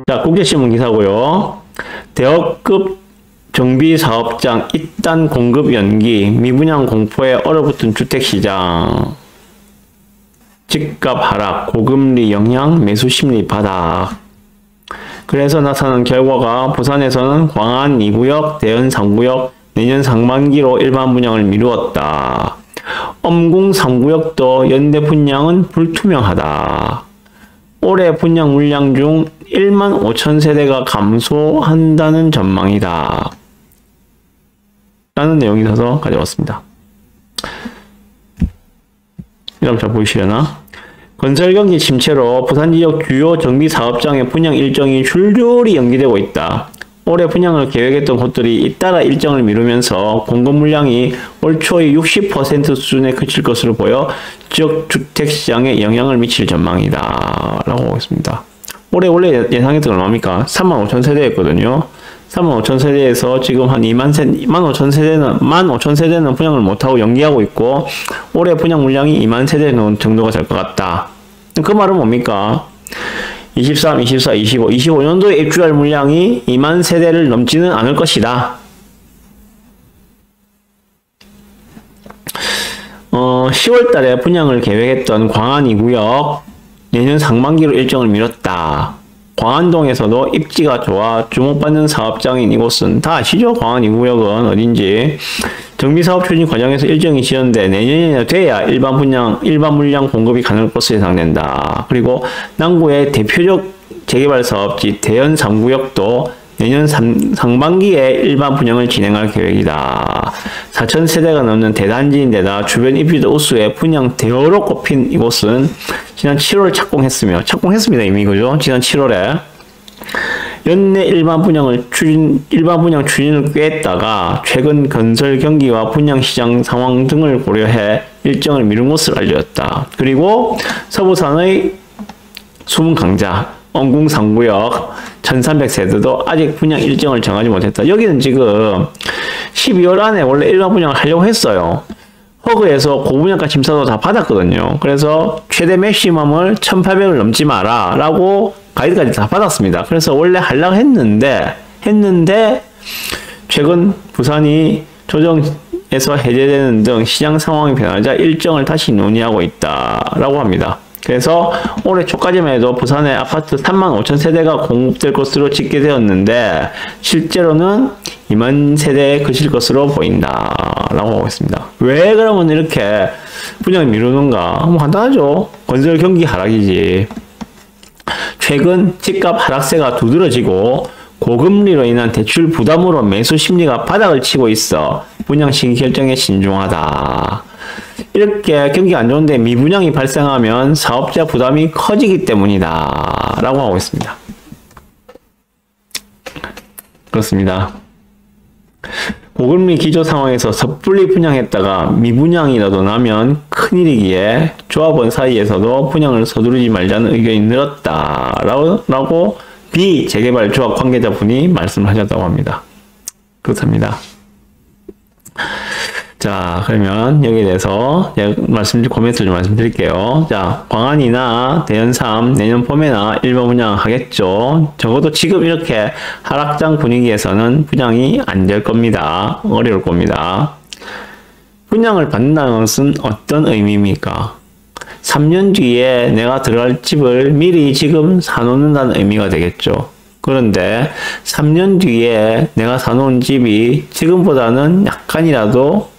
자, 국제신문 기사고요. 대여급 정비사업장 잇단 공급 연기, 미분양 공포에 얼어붙은 주택시장, 집값 하락, 고금리 영향, 매수 심리 바닥. 그래서 나타난 결과가 부산에서는 광안 2구역, 대연 3구역, 내년 상반기로 일반 분양을 미루었다. 엄궁 3구역도 연대 분양은 불투명하다. 올해 분양 물량 중 1만 5천 세대가 감소한다는 전망이다. 라는 내용이 있어서 가져왔습니다. 이러면 잘 보이시려나? 건설경기 침체로 부산 지역 주요 정비사업장의 분양 일정이 줄줄이 연기되고 있다. 올해 분양을 계획했던 곳들이 잇따라 일정을 미루면서 공급 물량이 올 초에 60% 수준에 그칠 것으로 보여 지역 주택시장에 영향을 미칠 전망이다. 라고 하고 있습니다. 올해 원래 예상했던 건 얼마입니까? 35,000 세대였거든요. 35,000 세대에서 지금 한 15,000 세대는, 15,000 세대는 분양을 못하고 연기하고 있고, 올해 분양 물량이 2만 세대 정도가 될 것 같다. 그 말은 뭡니까? 23, 24, 25, 25년도에 입주할 물량이 2만 세대를 넘지는 않을 것이다. 10월 달에 분양을 계획했던 광안 2구역, 내년 상반기로 일정을 미뤘다. 광안동에서도 입지가 좋아 주목받는 사업장인 이곳은 다 아시죠? 광안 2구역은 어딘지. 정비사업 추진 과정에서 일정이 지연돼 내년이 돼야 일반 물량 공급이 가능할 것으로 예상된다. 그리고 남구의 대표적 재개발 사업지 대연 3구역도 내년 상반기에 일반 분양을 진행할 계획이다. 4천 세대가 넘는 대단지인데다 주변 입지도 우수해 분양 대여로 꼽힌 이곳은 지난 7월 착공했습니다. 이미 그죠? 지난 7월에 연내 일반 분양 추진을 꾀했다가 최근 건설 경기와 분양 시장 상황 등을 고려해 일정을 미룬 것으로 알려졌다. 그리고 서부산의 숨은 강자 엄궁 3구역 1300세대도 아직 분양 일정을 정하지 못했다. 여기는 지금 12월 안에 원래 일반 분양을 하려고 했어요. 허그에서 고분양가 심사도 다 받았거든요. 그래서 최대 맥시멈을 1800을 넘지 마라 라고 가이드까지 다 받았습니다. 그래서 원래 하려고 했는데 최근 부산이 조정에서 해제되는 등 시장 상황이 변하자 일정을 다시 논의하고 있다라고 합니다. 그래서 올해 초까지만 해도 부산에 아파트 35,000 세대가 공급될 것으로 집계되었는데 실제로는 2만 세대에 그칠 것으로 보인다라고 하고 있습니다. 왜 그러면 이렇게 분양을 미루는가? 뭐 간단하죠. 건설 경기 하락이지. 최근 집값 하락세가 두드러지고 고금리로 인한 대출 부담으로 매수 심리가 바닥을 치고 있어 분양 시기 결정에 신중하다. 이렇게 경기가 안 좋은데 미분양이 발생하면 사업자 부담이 커지기 때문이다 라고 하고 있습니다. 그렇습니다. 고금리 기조 상황에서 섣불리 분양했다가 미분양이라도 나면 큰일이기에 조합원 사이에서도 분양을 서두르지 말자는 의견이 늘었다 라고 비재개발 조합 관계자분이 말씀을 하셨다고 합니다. 그렇답니다. 자, 그러면 여기에 대해서 제가 코멘트를 좀 말씀드릴게요. 자, 광안이나 대연3 내년 봄에나 일반 분양하겠죠. 적어도 지금 이렇게 하락장 분위기에서는 분양이 안 될 겁니다. 어려울 겁니다. 분양을 받는다는 것은 어떤 의미입니까? 3년 뒤에 내가 들어갈 집을 미리 지금 사놓는다는 의미가 되겠죠. 그런데 3년 뒤에 내가 사놓은 집이 지금보다는 약간이라도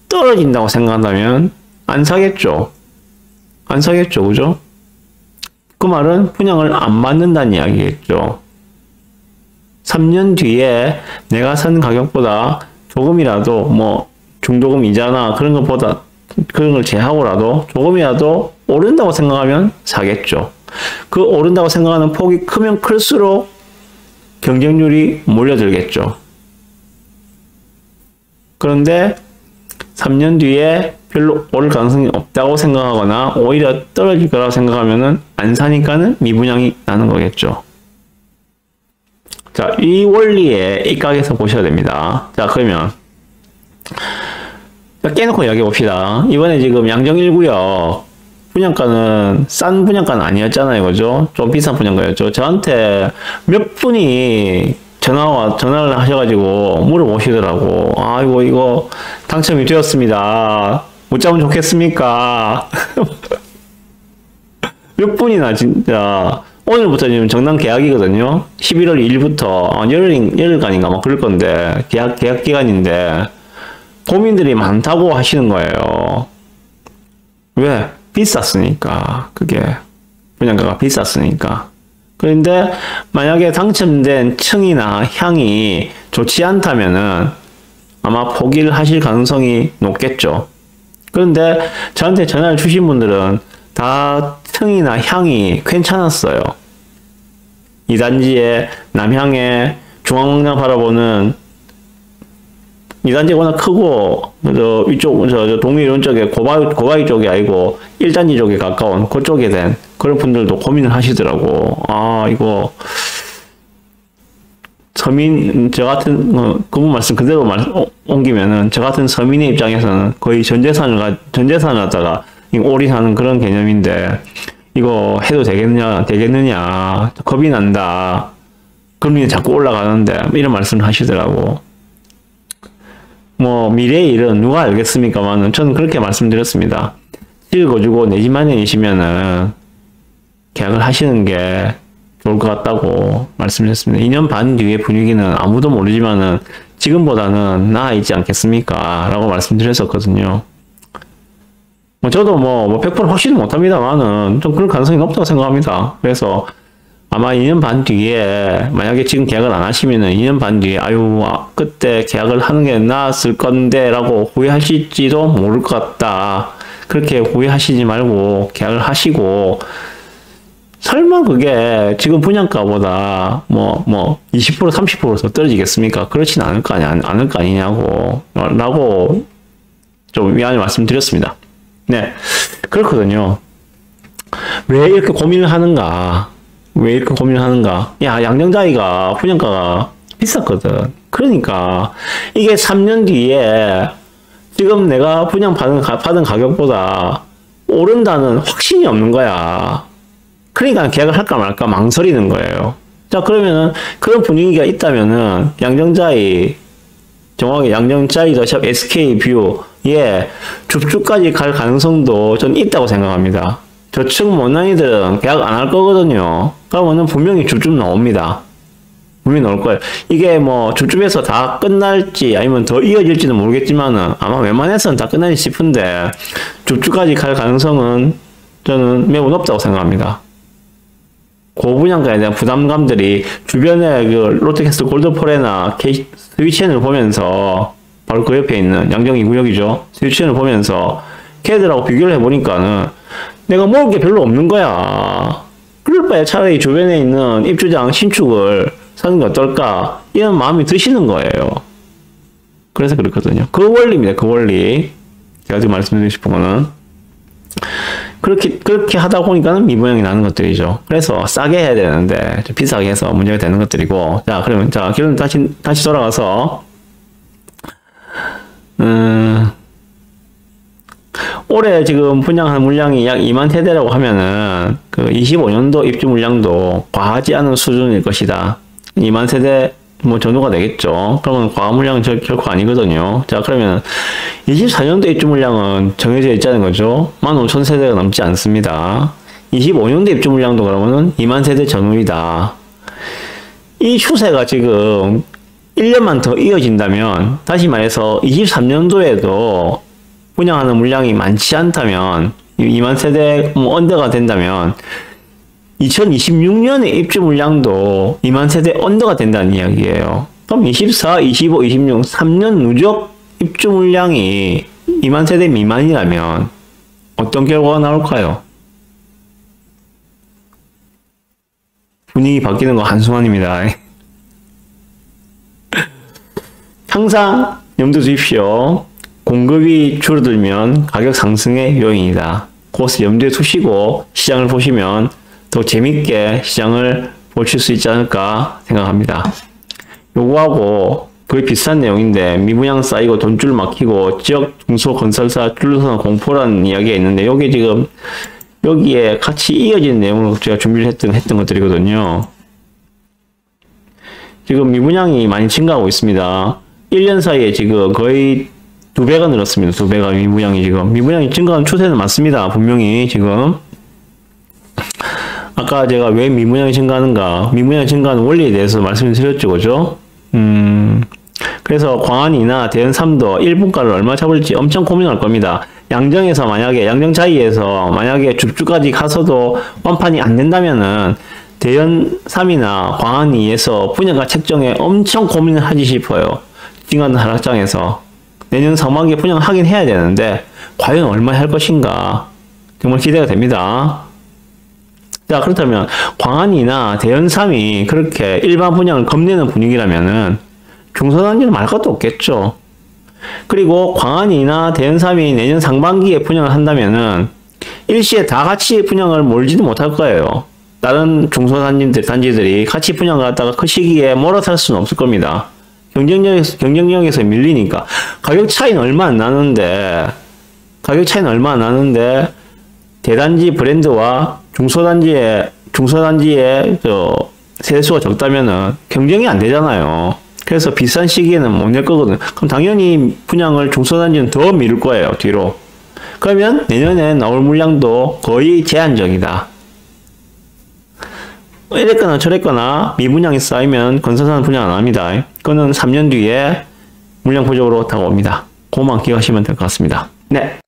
떨어진다고 생각한다면 안 사겠죠. 안 사겠죠. 그죠? 그 말은 분양을 안 받는다는 이야기겠죠. 3년 뒤에 내가 산 가격보다 조금이라도 뭐 중도금 이자나 그런 걸 제하고라도 조금이라도 오른다고 생각하면 사겠죠. 그 오른다고 생각하는 폭이 크면 클수록 경쟁률이 몰려들겠죠. 그런데 3년 뒤에 별로 오를 가능성이 없다고 생각하거나 오히려 떨어질 거라고 생각하면은 안 사니까는 미분양이 나는 거겠죠. 자, 이 원리에 입각해서 보셔야 됩니다. 자, 그러면 깨놓고 이야기해 봅시다. 이번에 지금 양정 1구역 분양가는 싼 분양가는 아니었잖아요. 그죠? 좀 비싼 분양가였죠. 저한테 몇 분이 전화를 하셔가지고 물어보시더라고. 아이고, 이거 당첨이 되었습니다. 못 잡으면 좋겠습니까? 몇 분이나 진짜. 오늘부터 지금 정당 계약이거든요. 11월 1일부터 열흘간인가 막 그럴 건데, 계약 기간인데, 고민들이 많다고 하시는 거예요. 왜? 비쌌으니까. 그게. 분양가가 비쌌으니까. 그런데 만약에 당첨된 층이나 향이 좋지 않다면은 아마 포기를 하실 가능성이 높겠죠. 그런데 저한테 전화를 주신 분들은 다 층이나 향이 괜찮았어요. 이 단지의 남향에 중앙광장 바라보는 이 단지가 워낙 크고 저 동리 이런 쪽에 고바위 쪽이 아니고 1단지 쪽에 가까운 그쪽에 된 그런 분들도 고민을 하시더라고. 아, 이거 서민 저 같은 그분 말씀 그대로 옮기면은 저 같은 서민의 입장에서는 거의 전 재산을 갖다가 올인하는 그런 개념인데 이거 해도 되겠느냐 겁이 난다. 금리는 자꾸 올라가는데 이런 말씀을 하시더라고. 뭐 미래의 일은 누가 알겠습니까만은 저는 그렇게 말씀드렸습니다. 집을 거주고 내 집 마련이시면은 계약을 하시는 게 좋을 것 같다고 말씀드렸습니다. 2년 반 뒤의 분위기는 아무도 모르지만은 지금보다는 나아있지 않겠습니까? 라고 말씀드렸었거든요. 저도 뭐 100% 확신은 못합니다만은 좀 그럴 가능성이 높다고 생각합니다. 그래서 아마 2년 반 뒤에 만약에 지금 계약을 안 하시면은 2년 반 뒤에 아유 그때 계약을 하는 게 나았을 건데 라고 후회하실지도 모를 것 같다. 그렇게 후회하시지 말고 계약을 하시고 설마 그게 지금 분양가보다 뭐 20% 30%더 떨어지겠습니까? 그렇진 않을 거 아니냐고 라고 좀 미안히 말씀드렸습니다. 네, 그렇거든요. 왜 이렇게 고민을 하는가? 야, 양정자이가 분양가가 비쌌거든. 그러니까 이게 3년 뒤에 지금 내가 받은 가격보다 오른다는 확신이 없는 거야. 그러니까 계약을 할까 말까 망설이는 거예요. 자, 그러면은 그런 분위기가 있다면은 정확하게 양정자이 더샵 SK뷰에 줍줍까지 갈 가능성도 전 있다고 생각합니다. 저층 못난이들은 계약 안 할 거거든요. 그러면은 분명히 줍줍 나옵니다. 분명히 나올 거예요. 이게 뭐 줍줍에서 다 끝날지 아니면 더 이어질지는 모르겠지만은 아마 웬만해서는 다 끝날지 싶은데 줍줍까지 갈 가능성은 저는 매우 높다고 생각합니다. 고분양가에 대한 부담감들이 주변에 그 롯데캐슬 골드포레나 스위첸을 보면서 바로 그 옆에 있는 양정 2구역이죠. 스위첸을 보면서 걔들하고 비교를 해보니까는 내가 먹을 게 별로 없는 거야. 그럴 바에 차라리 주변에 있는 입주장 신축을 사는 게 어떨까? 이런 마음이 드시는 거예요. 그래서 그렇거든요. 그 원리입니다. 그 원리. 제가 지금 말씀드리고 싶은 거는. 그렇게 하다 보니까는 미분양이 나는 것들이죠. 그래서 싸게 해야 되는데, 좀 비싸게 해서 문제가 되는 것들이고. 자, 그러면, 결론 다시 돌아가서, 올해 지금 분양한 물량이 약 2만 세대라고 하면은 그 25년도 입주 물량도 과하지 않은 수준일 것이다. 2만 세대 뭐 정도가 되겠죠. 그러면 과한 물량은 결코 아니거든요. 자, 그러면 24년도 입주 물량은 정해져 있자는 거죠. 15,000세대가 넘지 않습니다. 25년도 입주 물량도 그러면은 2만 세대 전후이다. 이 추세가 지금 1년만 더 이어진다면, 다시 말해서 23년도에도 분양하는 물량이 많지 않다면, 2만 세대 언더가 된다면 2026년에 입주 물량도 2만 세대 언더가 된다는 이야기예요. 그럼 24, 25, 26, 3년 누적 입주 물량이 2만 세대 미만이라면 어떤 결과가 나올까요? 분위기 바뀌는 거 한순간입니다. 항상 염두에 두십시오. 공급이 줄어들면 가격 상승의 요인이다. 그것을 염두에 두시고 시장을 보시면 더 재밌게 시장을 보실 수 있지 않을까 생각합니다. 요거하고 거의 비슷한 내용인데, 미분양 쌓이고 돈줄 막히고 지역 중소건설사 줄서는 공포라는 이야기가 있는데, 요게 지금 여기에 같이 이어지는 내용으로 제가 준비를 했던 것들이거든요. 지금 미분양이 많이 증가하고 있습니다. 1년 사이에 지금 거의 2배가 늘었습니다. 2배가 미분양이 지금. 미분양이 증가하는 추세는 맞습니다. 분명히 지금. 아까 제가 왜 미분양이 증가하는가, 미분양이 증가하는 원리에 대해서 말씀을 드렸죠. 그죠? 그래서 광안이나 대연 3도 1분가를 얼마 잡을지 엄청 고민할 겁니다. 양정에서 만약에, 양정자이에서 만약에 줍줍까지 가서도 완판이 안 된다면은 대연 3이나 광안이에서 분양가 책정에 엄청 고민을 하지 싶어요. 증가하는 하락장에서. 내년 상반기에 분양하긴 해야 되는데, 과연 얼마에 할 것인가. 정말 기대가 됩니다. 자, 그렇다면 광안이나 대연 3이 그렇게 일반 분양을 겁내는 분위기라면은 중소단지는 말 것도 없겠죠. 그리고 광안이나 대연 3이 내년 상반기에 분양을 한다면은 일시에 다 같이 분양을 몰지도 못할 거예요. 다른 중소단지들이 같이 분양을 갖다가 그 시기에 몰아설 수는 없을 겁니다. 경쟁력에서 밀리니까. 가격 차이는 얼마 안 나는데, 대단지 브랜드와 중소단지의 세수가 적다면은 경쟁이 안 되잖아요. 그래서 비싼 시기에는 못 낼 거거든요. 그럼 당연히 분양을 중소단지는 더 미룰 거예요, 뒤로. 그러면 내년에 나올 물량도 거의 제한적이다. 이랬거나 저랬거나 미분양이 쌓이면 건설사는 분양 안 합니다. 그거는 3년 뒤에 물량 부족으로 다가옵니다. 그것만 기억하시면 될 것 같습니다. 네.